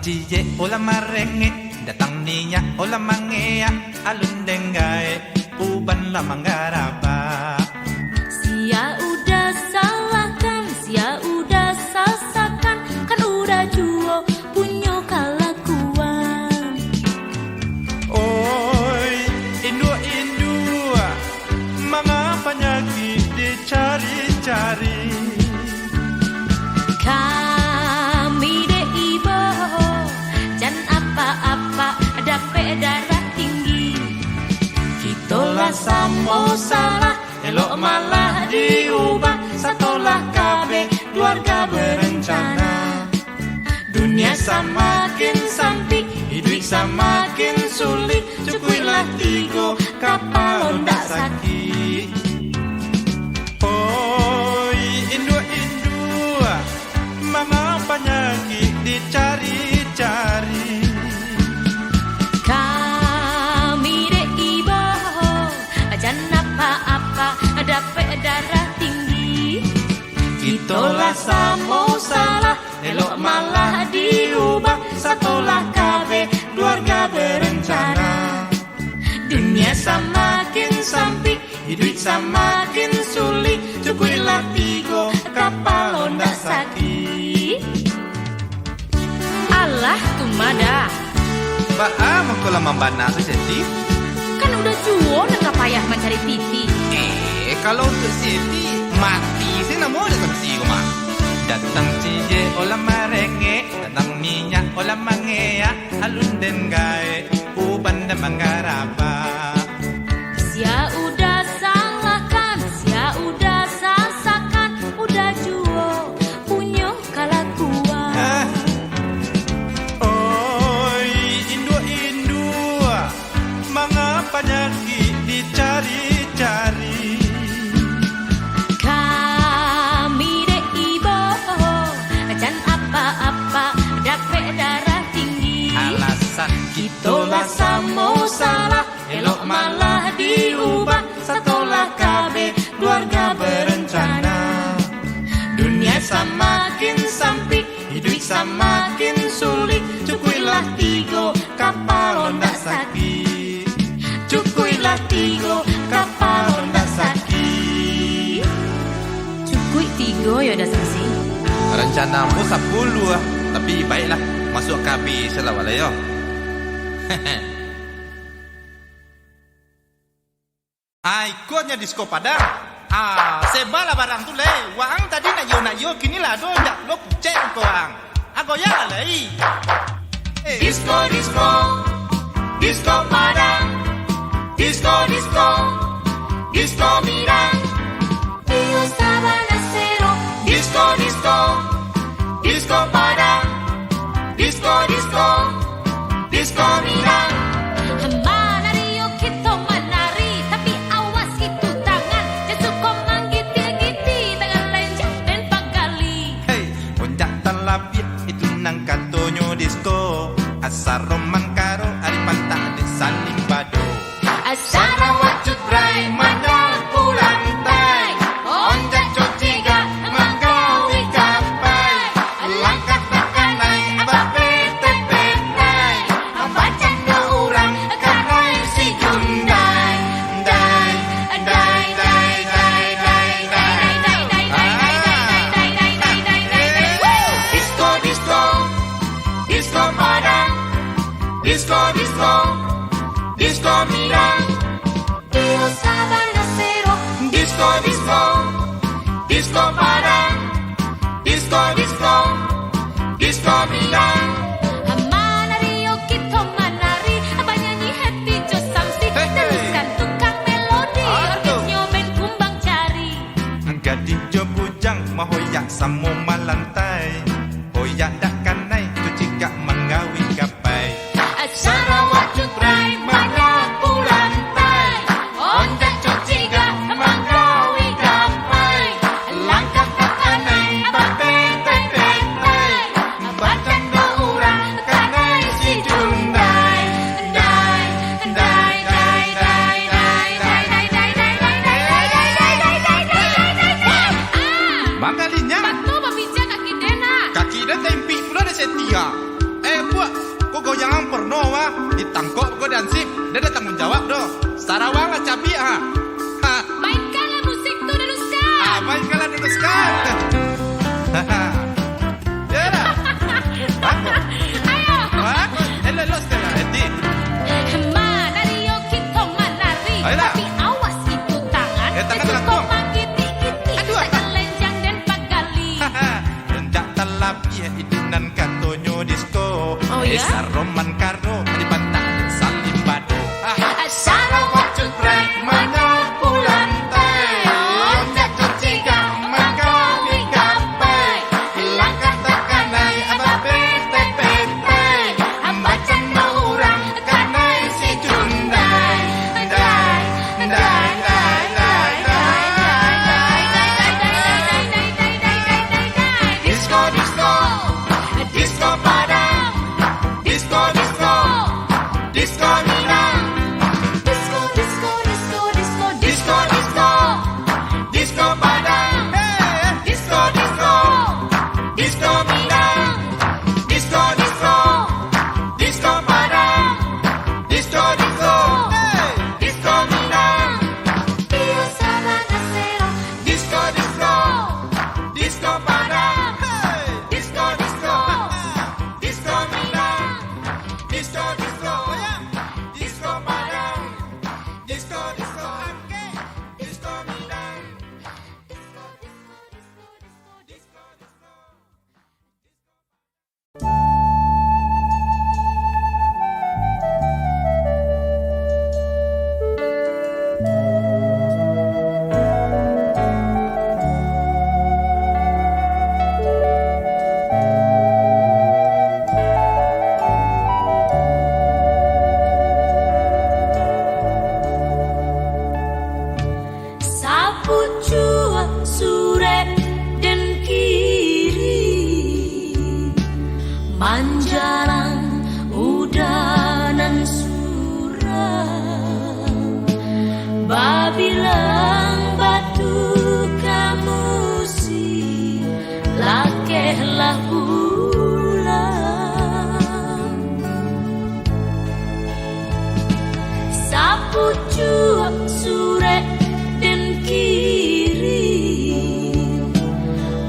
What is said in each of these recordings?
cije ola marenge, datang niya ola mangea, alun dengai, uban la manggaraba. Sia udah salahkan, sia udah sasakan, kan udah juo punya kalakuan. Oi, indua, mga penyakit dicari-cari. Kami deh ibu, jangan apa-apa, dapat darah tinggi. Itolah samo salah, elok malah diubah. Satolah kabe, keluarga berencana. Dunia semakin sempit, hidup semakin sulit. Cukuilah tigo, kapal ndak sakit. Oi, indua, mga penyakit dicari-cari. Kami deh ibu, jangan apa-apa, dapat darah tinggi. Itolah samo salah, elok malah diubah. Satolah kabe, keluarga berencana. Dunia semakin sempit, hidup semakin sulit. Cukuilah tigo, kapal ndak sakit. Allah tumada, Baa mengkola membana tu jadi. kan udah juo nggak payah mencari titi. Kalau untuk Siti mati sih namo ada kan sih mah. Datang cije olah marenge, datang minyak olah mangea, alun dengai, uban dan manggaraba. Sia udah salahkan, sia udah sasakan, udah juo punya kalakuan. Oi, indua, mga penyakit dicari-cari. Kami deh ibu, jangan apa-apa, dapat darah tinggi. Alasan itolah samo salah, elok malah diubah. Satolah kabe, keluarga berencana. Dunia semakin sempit, hidup semakin sulit. Cukuilah tigo, kapal ndak sakit. Cukuilah tigo, kapal ndak sakit. Cukui tigo ya udah saksi. Rencanamu 10 tapi baiklah masuk KB selawat lah yo. Ikutnya disko Padang. Sebalah barang tu le. Wang tadi nak yo kini lah do jak lo pucet ko wang. Aku ya le. Disco Padang. Disco Mirang. Yo estaba en acero. Disco Padang. Disco Mirang. Menari yo kita menari, tapi awas itu tangan, jangan suka menggiti-giti tangan lenjak dan pagali. Hey, puncak talapit itu nang katonyo disco. Asar roman karo ari pantah de saling bado. Asara wacut bray Mandang pulang tay. Onjak cociga manggawi kapai. Langkah takanai bape tepenai. Ambacan do urang kanai si Hyundai. Disco Padang. Disco Mirang. Yo estaba en acero. Disco Padang. Disco Mirang. Menari yo kita menari, banyanyi hati jo samsi, teruskan tukang melodi, orkesnya main kumbang cari. Gadis jo bujang mahoyak samo malantai. Hoyak dak kanai tu cika menggawi kapai. Asara wacut bray banyak pulang tay, onjak cociga manggawi kapai. Langkah takanai bape tepenai. Ambacan do urang kanai si Hyundai. Mangalinya Batu babija kaki dena. kaki dan tempi tangkok ko dan sip. Dia tanggung jawab doh. Sarawang cabi ha. Ha. Mainkanlah musik tu Danuska. Mainkanlah Danuska. Ya lah. Ayo. Hello Stella, Eddie. Manario kita menari. Ayolah. Tapi awas itu tangan. Tangan Itu langsung. kau giti-giti. Aduh. Tekan lenjang dan pagali. Renjak talapi idinan katonyo disco. Oh, ya? Esa roman karo di pantai Salimbado. Sarawak cutrek Manyapulan teh. Jatuh ciga makawi kapai. Hilangkan tekanai abah pete-pete. Ambacan orang kanai si Jundai. Disco, disco, disco Padang. Disco, disco, disco Minang. Disco, disco, disco, disco, Disco, disco, disco Padang. Disco, disco, disco Minang. Disco, disco, disco Padang. Disco, disco, disco Minang. Io Sabana Sera. Disco, disco, disco Padang. Disco, disco, disco Minang. Disco, disco, disco Padang. Disco, disco, disco Minang. Sapu jua sure dan kiri Manjarang udanan surang Babilang batu kamusi Lakehlah pulang Sapu jua sure dan kiri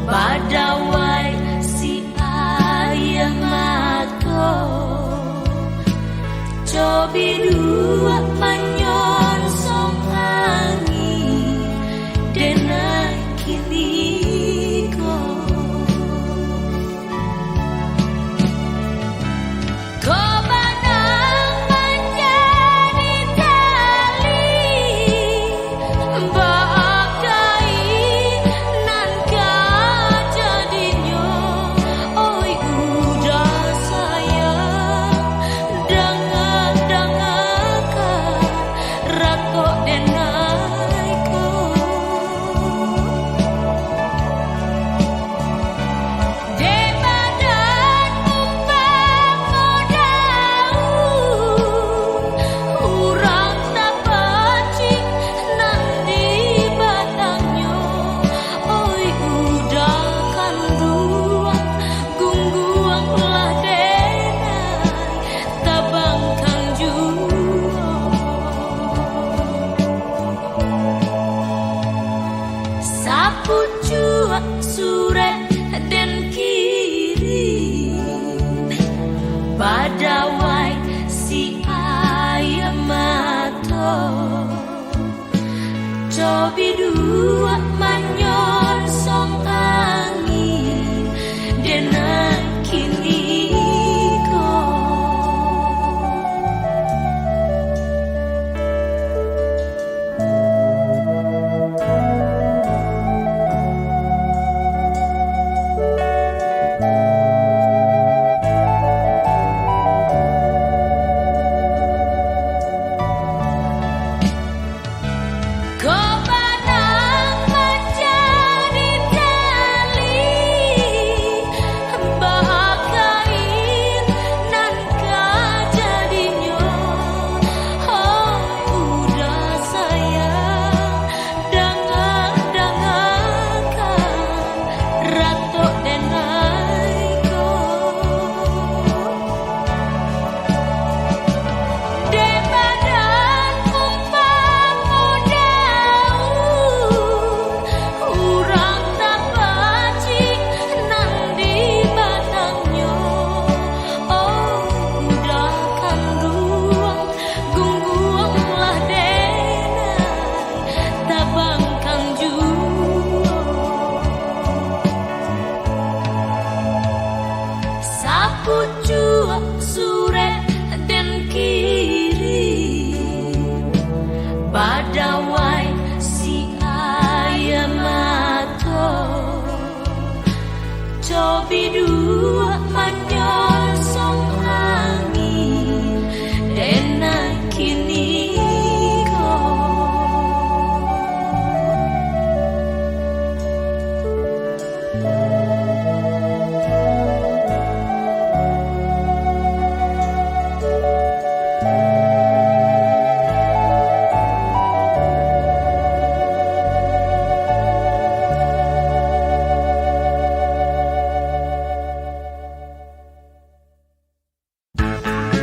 Badawai si ayah mako Cobi dua manyon song angin Denai kini ko Kau banang menjadi tali Bagai nan jadinya Oi udah sayang Dangan-dangakan Ratok denaiku Di badan umpang daun Urang tak pacik nan di batangnya Oi udah kan ruang Gungguang lah denai Tabangkan jua Sapu jua sure dan kiri Badawai si ayah mato Cobi dua manyon song angin Denai kini ko Kau banang menjadi lobi dua menyosong angin dena kini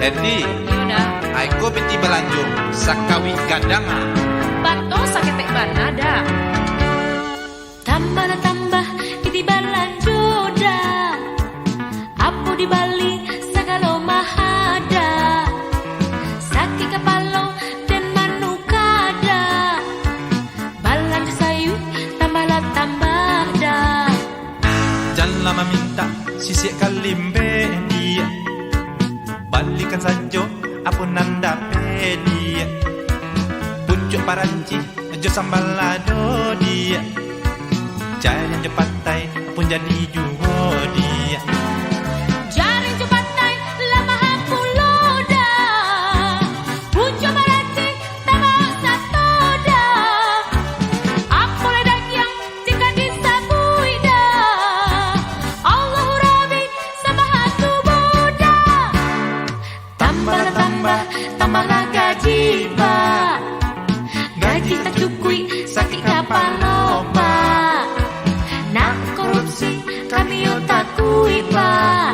Edi, Yuda, aku piti belanjo sakawi gadanga. bato sakete banada. Tambah piti balanjoda. Apo di Bali sagalo mahada. Saki kapalo dan manukada. Balanjo sayu tambah dah. Jangan lama minta sisik kalimbe dia. Balikan saja apa nanda pedi. Pucuk paranci jo sambal lado dia. Jalan cepatai pun jadi juho dia. Jaring cepatai lama hapuloda. Pucuk paranci tambah satoda. Apa ledak yang jika disabui dah. Allahu Rabbi sama hatu Buddha. Tambahlah gaji pak. Gaji tak cukui sakit kapal pak. Nak korupsi kami yo takui pak.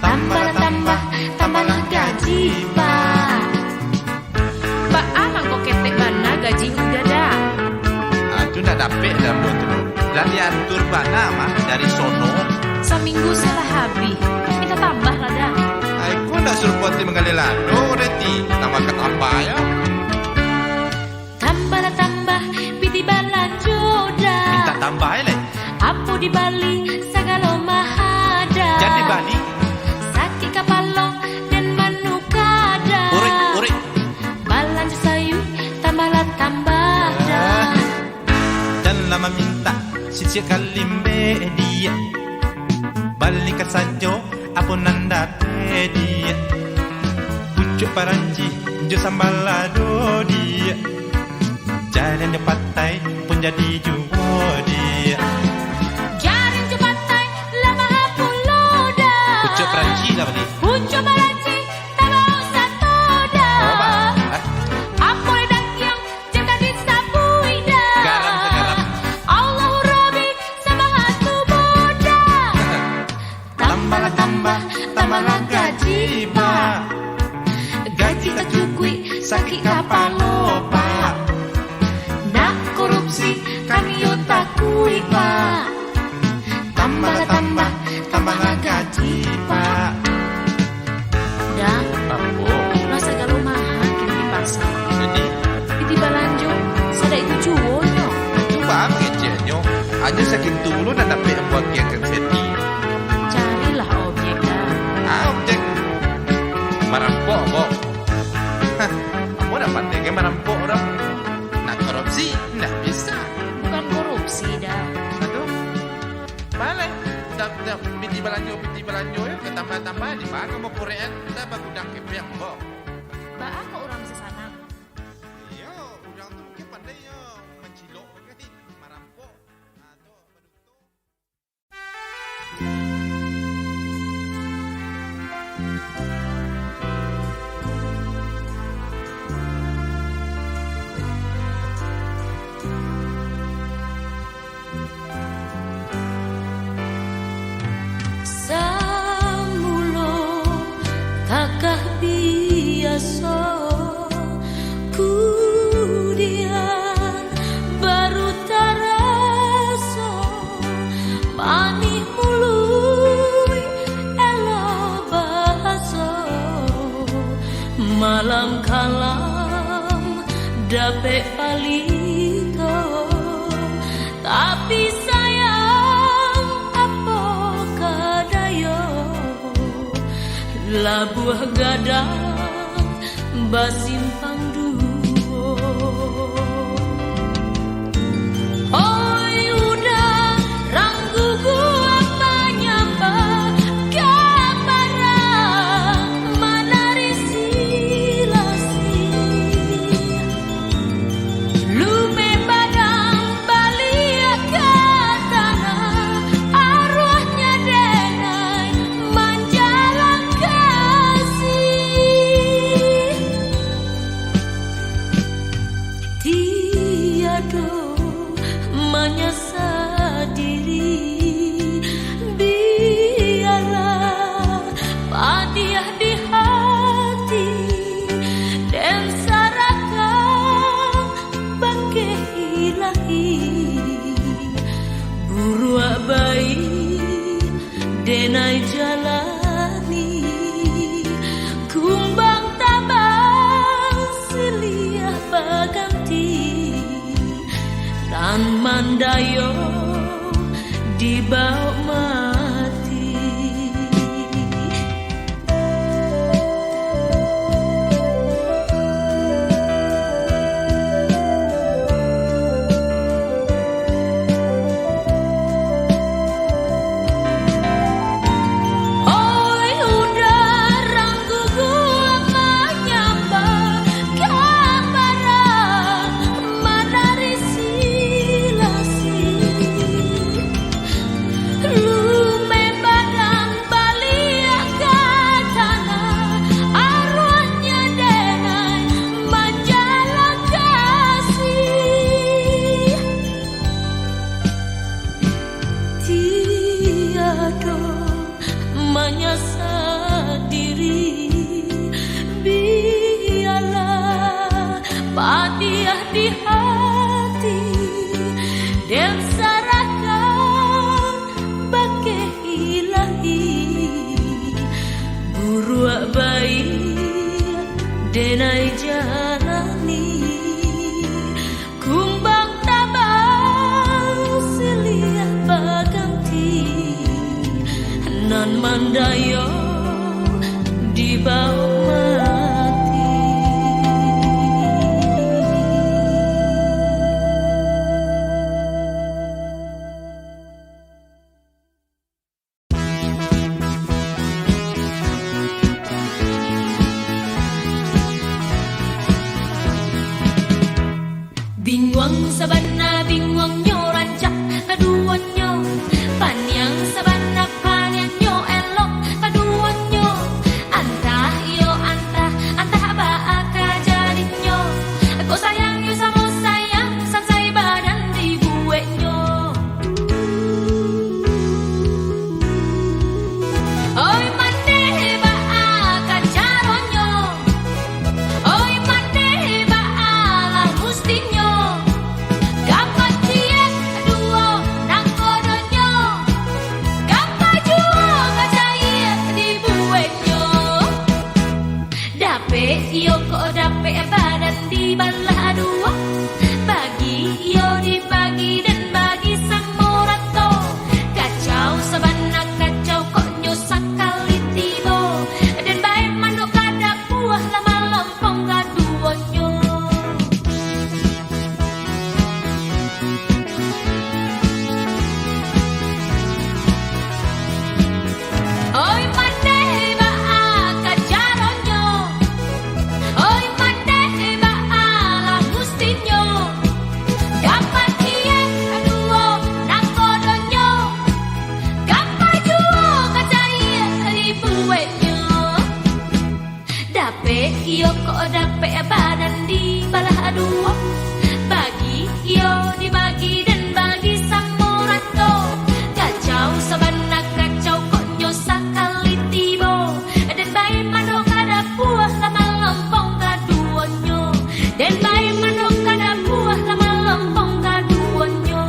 Tambahlah gaji pak. Pak amang kok ketek bana gaji udah dah. Aduh nak dapet dah tu. Lali atur bana mah dari sono. Seminggu salah habis. Minta tambah lah dah. Aku nak suruh poti menggali lado reti. Tambah ketambah ya. Tambah piti balanjoda. Minta tambah le. Apo di Bali sagalo mahada. Jadi Bali. Saki kapalo dan manukada. Urik. Balanjo sayu tambah dah. Dan lama minta sisik kalimbe dia. Balikan saja apa nanda dia. Pucuk paranci jo sambal lado dia. Jalan cepatai pun jadi juho dia. Jaring cepatai lama hapuloda. Pucuk paranci lah balik. Pucuk paranci tambah satoda. Oh, Bang. Apa ledak yang jika disabui dah. Garam. Allahu Rabbi sama hatu Buddha. Tambahlah gaji pak. Gaji tak cukui sakit kapalo pak. Nak korupsi kami yo takui pak. Tambahlah gaji pak. Dan Apa? rasa galau mahal kini di pasar. Jadi, Piti balanjo sada itu cuwonya. coba ngeceknya. Aja sakit dulu dan dapat buat yang seti. Carilah objek dah. Objek merampok kok. Hah, kamu dapat dengan merampok orang. Nak korupsi, nggak bisa. Bukan korupsi dah. Aduh, balik. Dah piti belanjo ya, tambah di mana mau korean, kita bagudang kepiak kok. Baa kok orang sesana. Iya, udang tuh mungkin pandai ya mencilok, merampok. Atau Samulo kakah biasa kudian baru terasa manih mului elo bahasa malam kalam dape palito tapi sayang apa kadayo labuh gadang basimpang duo oi udah ranggu gua banyak tiada menyesal diri, biarlah padiah di hati dan saraka bangke ilahi burua bayi denai jalani kumbang tabang siliah baganti nan mandayo dibawa mati. Oi udah ranggu gua menyapa gambaran menari silasi lume badan balik ke tanah arwahnya denai menjalan kasih tiada menyesal diri, biarlah padiah di hati dan saraka bangke ilahi burua bayi denai jalani kumbang tabang siliah baganti nan mandayo dibawa mati. Bingung sabana bingung nyo rancak kaduanyo panyang sabana panyanyo elok kaduanyo antah yo antah ba akajadinyo aku sayang yo samo sayang sansai badan dibuenyo oi mande ba akajaronyo oi mande ba ala mustinyo Kapatien duo nang kodonyo Kapajuo kacai dibuenyo Dape yo kok dape badan di balah dua Bagi yo dibagi dan bagi sang morato Kacau sabana kacau kok nyosak kali tibo Dan baik manuk kada buah lama lompong kaduonyo Oi mande ba akajaronyo Oi mande ba ala mustinyo Kapatien aduo nang kodonyo Kapajuo kacai dibuenyo Dape iyo kok dape badan di balah dua Bagi iyo dibagi dan bagi sang morato Kacau sabana kacau kok nyosak kali tibo Dan bayi manuk kada buah lama lompong kaduonyo Dan bayi manuk kada buah lama lompong kaduonyo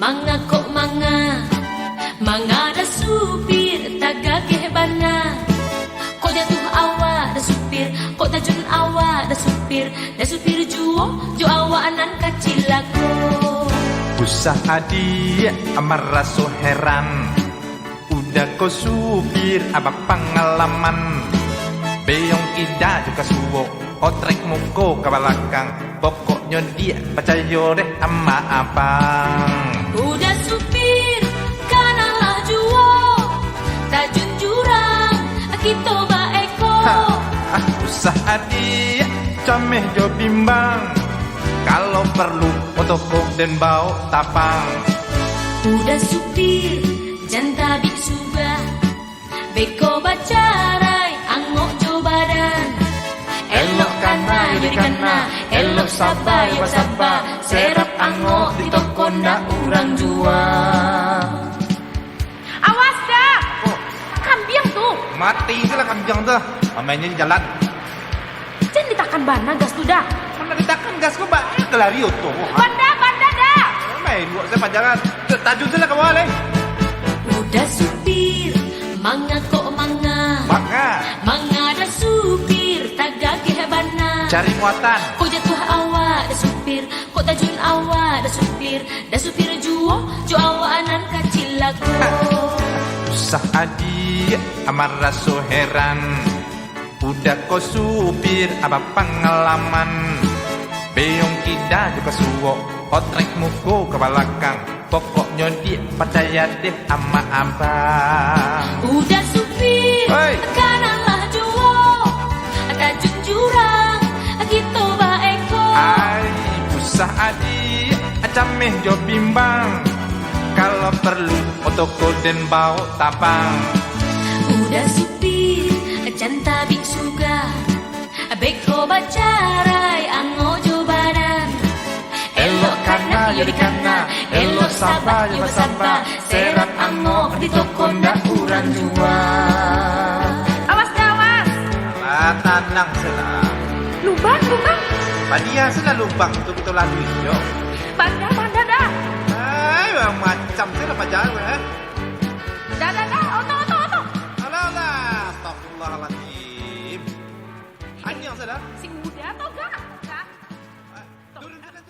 Manga kok manga ada supir tagage bana. Kok jatuh awak ada supir, kok tajun awak ada supir. supir, da supir juo, jo awanan kacilako. Usaha dia merasa heran, udah kau supir abang pengalaman. Beong ida juga suwo, otrek muko ke belakang. Pokoknya dia percaya deh sama abang. Udah supir, kanalah juo, tajun jurang, kita baeko. Usaha dia cameh jo bimbang, kalau perlu otoko dan bau tapang. Udah supir, janta biksuga, beko bacarai, angok jo badan. Elok kana, yuri kana, elok sabar, yo sabar, serap angok di toko ndak urang jual. Awas dah, kambiang tuh. Mati lah kambing tuh, mainnya di jalan. Jangan ditakan bana gas tuh dah. Mana ditakan gas kau banyak kelari tuh. Banda dah. Main buat saya pajangan, tajun sila kau boleh. Udah supir, manga kok manga. Manga dah supir, tagak hebana. Cari muatan. Kok jatuh awak dah supir, kok tajun awak dah supir juo, jo awanan kacilako. Usaha dia amar rasa heran, udah kau supir apa pengalaman. Beong kida juga suwo, otrek muko ke belakang. Pokoknya dia percaya deh sama abang. Udah supir, kananlah juo, tajun jurang, kita baeko. Usaha dia cameh jo bimbang, kalau perlu otoko dan bau tapang. Udah supir, janta biksuga, beko bacarai, anggo jo badan. Elok kana, yuri kana, elok sabar, yo sabar, serap anggo di toko ndak urang jual. Awas dah, awas. Tanang sila. Lubang. Padia sila lubang tu betul lalu yo. Banda dah. Macam sila pajangan Dah, oto. Alah, astagfirullahaladzim. Anjing sila. Si udah atau gak? Turun sila.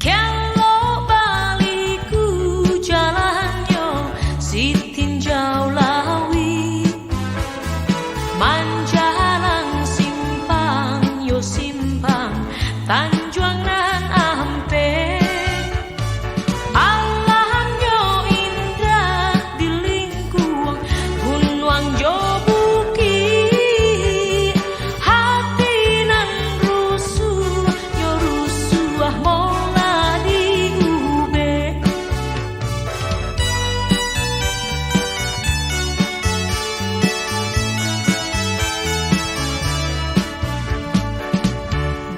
Kalau baliku jalannya si tinjau lawi, manjalang simpang yo simpang, Tanjuang nan ampe. Alamnya indah di lingkuang gunung jo bukit, hati nan rusuh yo rusuh mola di ube.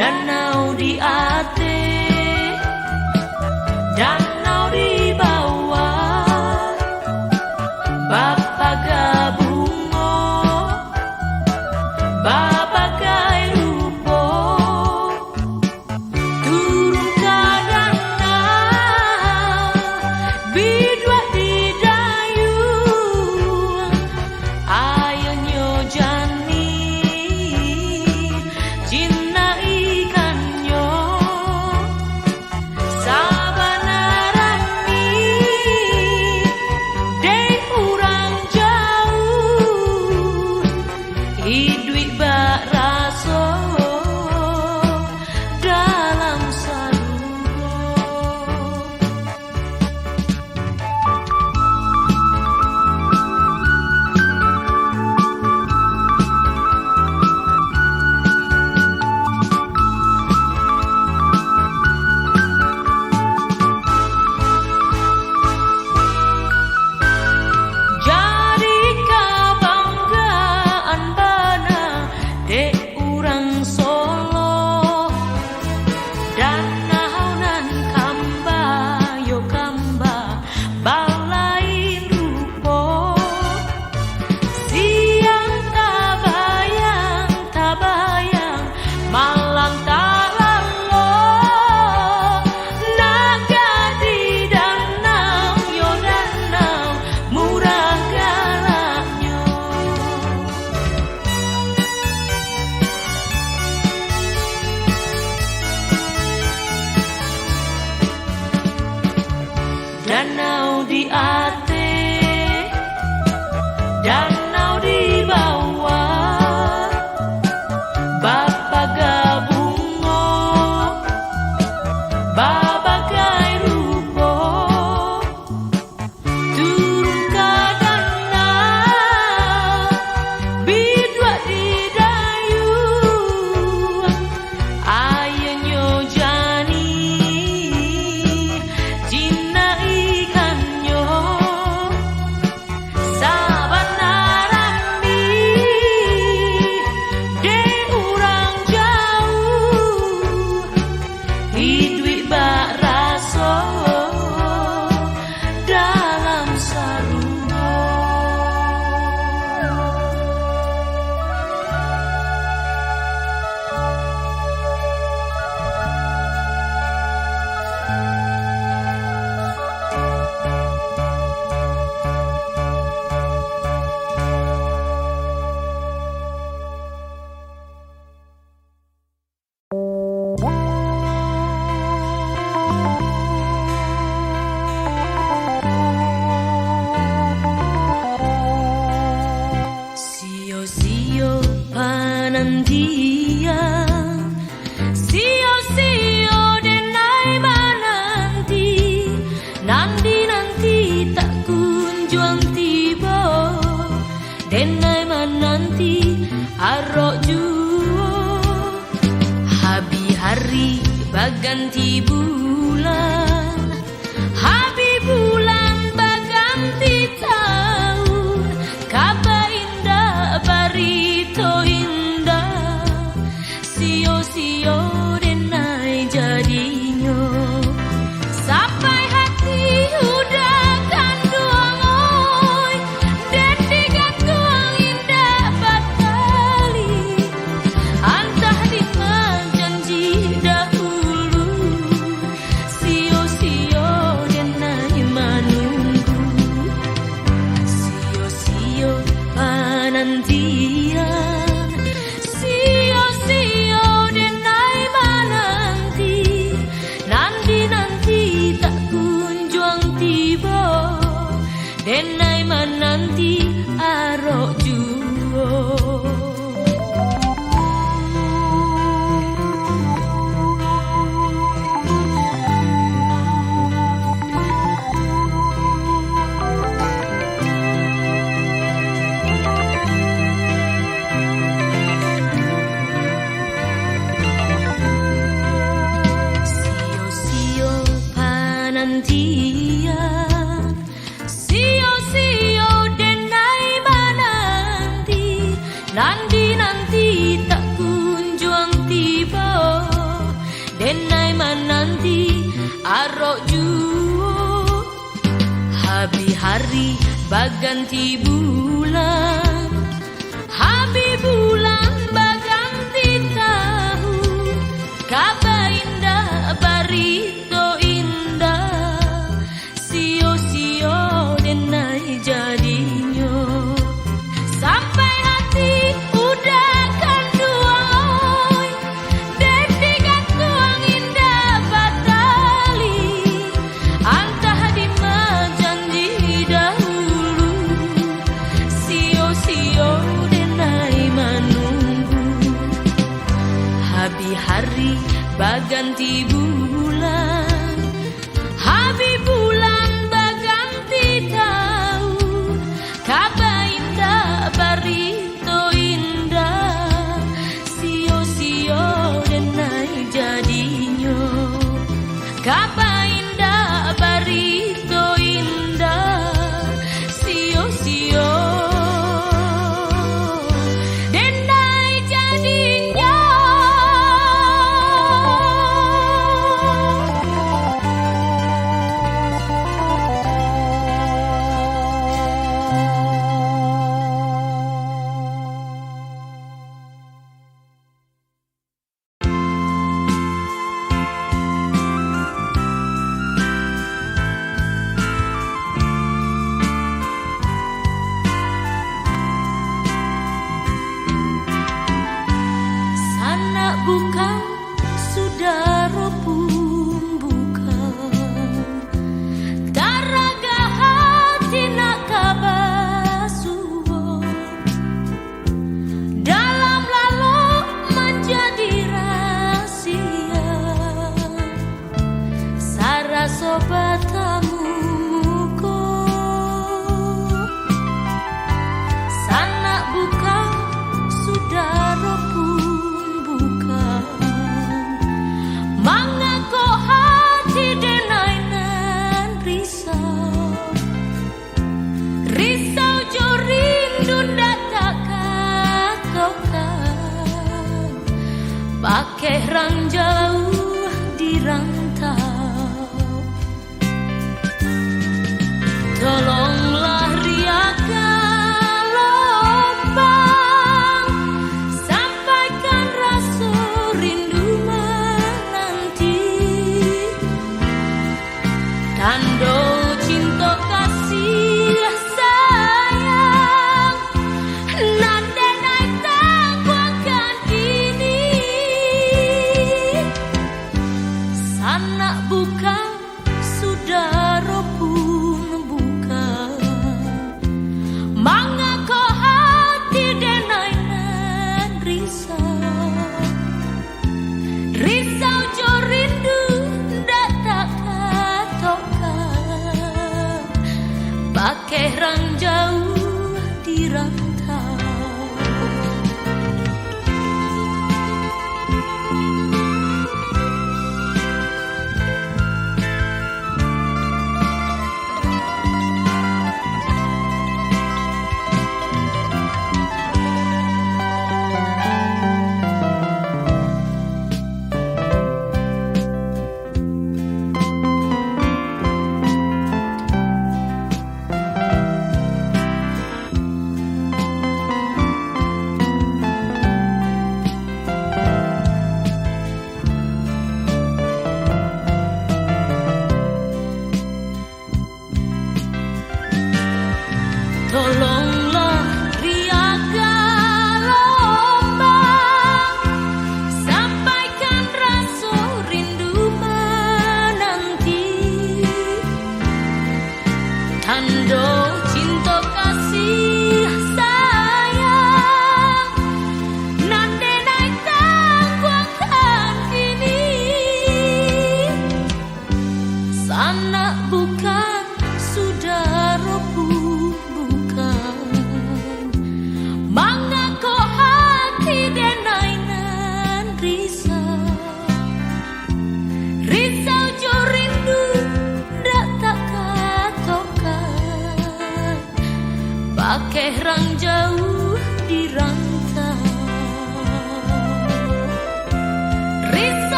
Danau di ate, danau di bawah, bapaga bungo, bapagai rupo, turun ke danau, bidua di dayung, ayo nyojani, cinta ikannya, sabanarami, dek urang jauh, hidui bak raso dalam salugo. Jadi kebanggaan bana panantian, sio-sio denai menanti, nanti tak kunjung tiba, denai menanti arok juo, habi hari baganti bulan, habi bulan baganti tahun, kabar indah barito indah, sio-sio denai jadinya, sampai hati udah kanduang oi, dan digantung indah batali, antah di janji dahulu, sio-sio denai menunggu, sio-sio panantian, sio-sio denai menanti, nanti tak kunjung tiba, denai menanti arok juo. Sio-sio panantian, sio-sio denai menanti, nanti tak kunjung tiba, denai menanti arok juo, habi hari baganti bulan, habi bulan baganti tahun, kabar indah barito indah, sio-sio denai jadinya, sampai hati udah kanduang oi, dan digantung indah batali, antah di janji dahulu, sio-sio denai menunggu, habi hari baganti bulan, habi bulan baganti tahun, kabar indah barito indah, sio-sio denai jadinya, kabar indah barito indah, sio-sio denai jadinya. Sana bukan saudara pun bukan, taraga hati nak kabasuo, dalam lalu menjadi rahasia, sara sobatamu ko, sana bukan saudara pun bukan, mangako hati denai nan risau, risau jo rindu ndak tak kakaukan, pakai rang jauh di rantau, tolonglah riakan lubang, sampaikan rasa rindu menanti, tanda cinta kasih sayang, nan denai tangguhkan kini,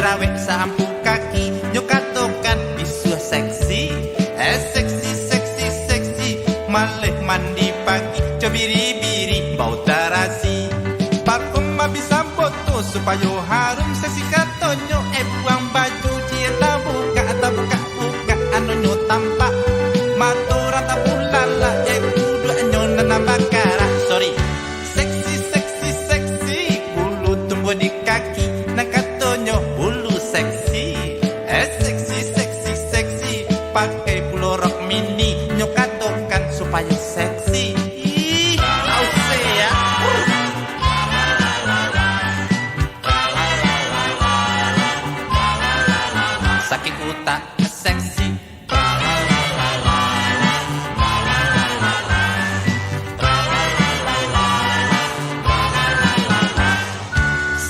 jirawe sampu kaki nyokatokan bisu seksi. Seksi seksi seksi malih mandi pagi cobiri-biri bau tarasi. Parfum bisa foto supaya harum seksi katonyo. Buang baju dia tak buka buka anu nyo tampak maturan tak pulala. Kudu nyo nana bakara. Sorry. Seksi seksi seksi bulu tumbuh di kaki nak katonyo bulu seksi. Seksi seksi seksi pakai bulu rok mini nyo katokan supaya seksi. Tahu saya. Sakit utak seksi.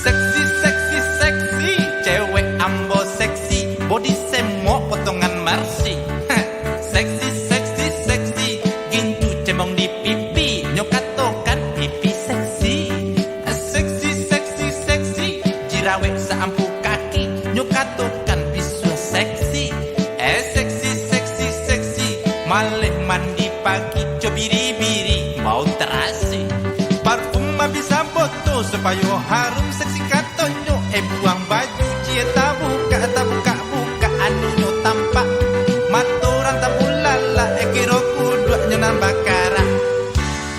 Seksi seksi seksi cewek ambo seksi body semok potongan marsi. Seksi seksi seksi gintu cemong di pipi nyokatokan pipi seksi. Seksi seksi seksi jirawe saampu kaki nyokatokan bisu seksi. Seksi seksi seksi malih mandi pagi cobiri-biri mau terasi. Parfum bisa foto supaya harum seksi katonyo. Buang baju dia tak buka anu nyo tampak maturan tak bulala. Kiro kudu nyo nambah kara.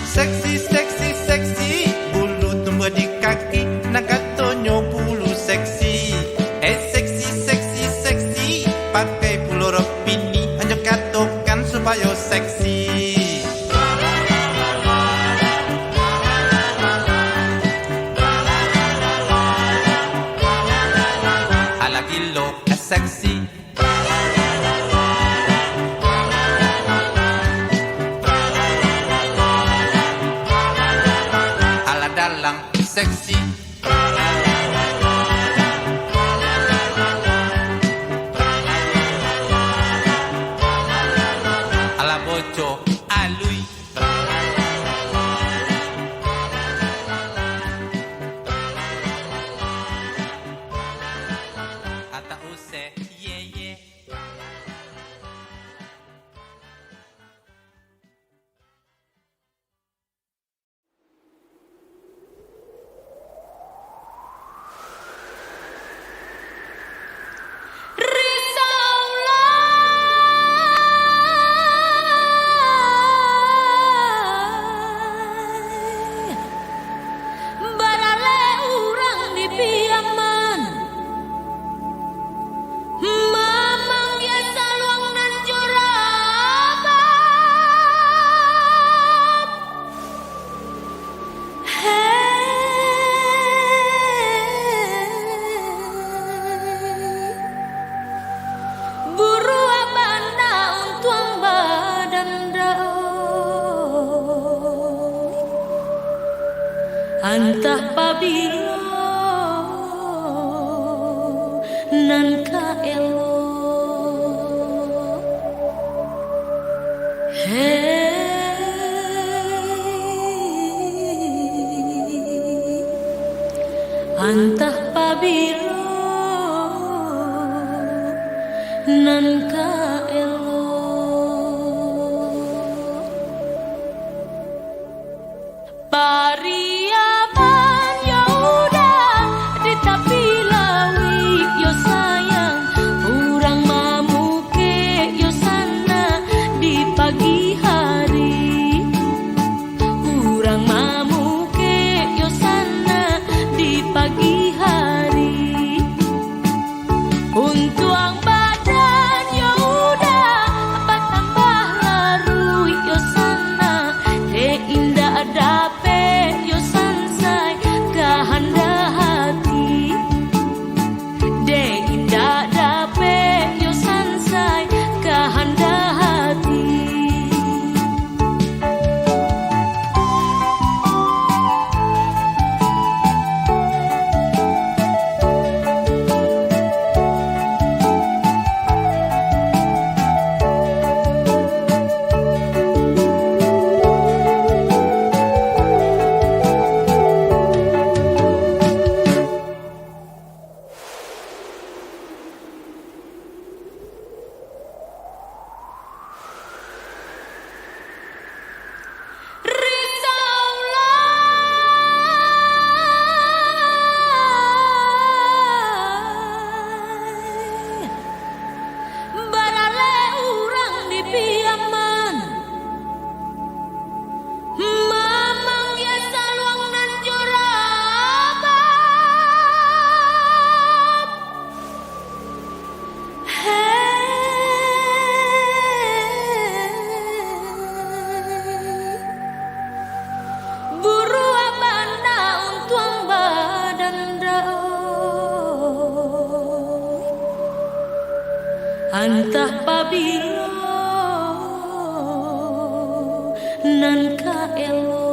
Seksi seksi seksi bulu tumbuh di kaki nak katonyo bulu seksi. Seksi seksi seksi pakai bulu rok mini hanya katokan supaya seksi. Gilo seksi. Ala dalang seksi. Ala bojo alui. Ata use ye ye. Barale urang di piaman Mamang ya saluang dan juragan. Buru abana untuang badan daun antah pabilo nan kaelo. Antah pabilo nan kaelo. Pariaman ya udah di tepi lawi yo sayang. Urang mamuke yo sana di pagi hari. Urang mamuke yo sana di pagi hari. Untuang badan yo Antah pabilo nan kaelo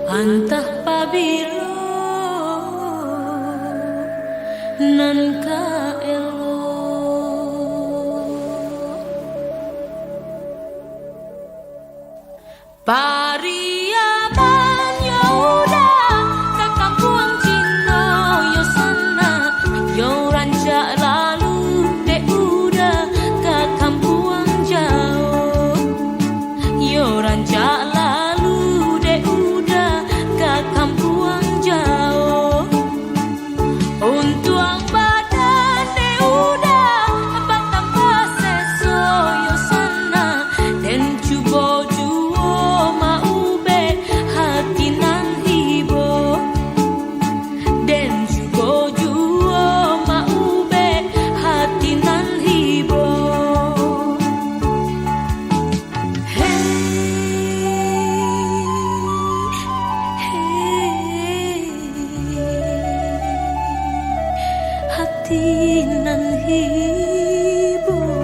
antah pabilo nan kaelo Pariaman Yoda ke kampung Cino yo sana yo rancak lalu de udah ke kampung jauh yo rancak lalu de udah ke kampung jauh untuk badan de udah abang tambah seso yo sana dan cubo hati nan hibur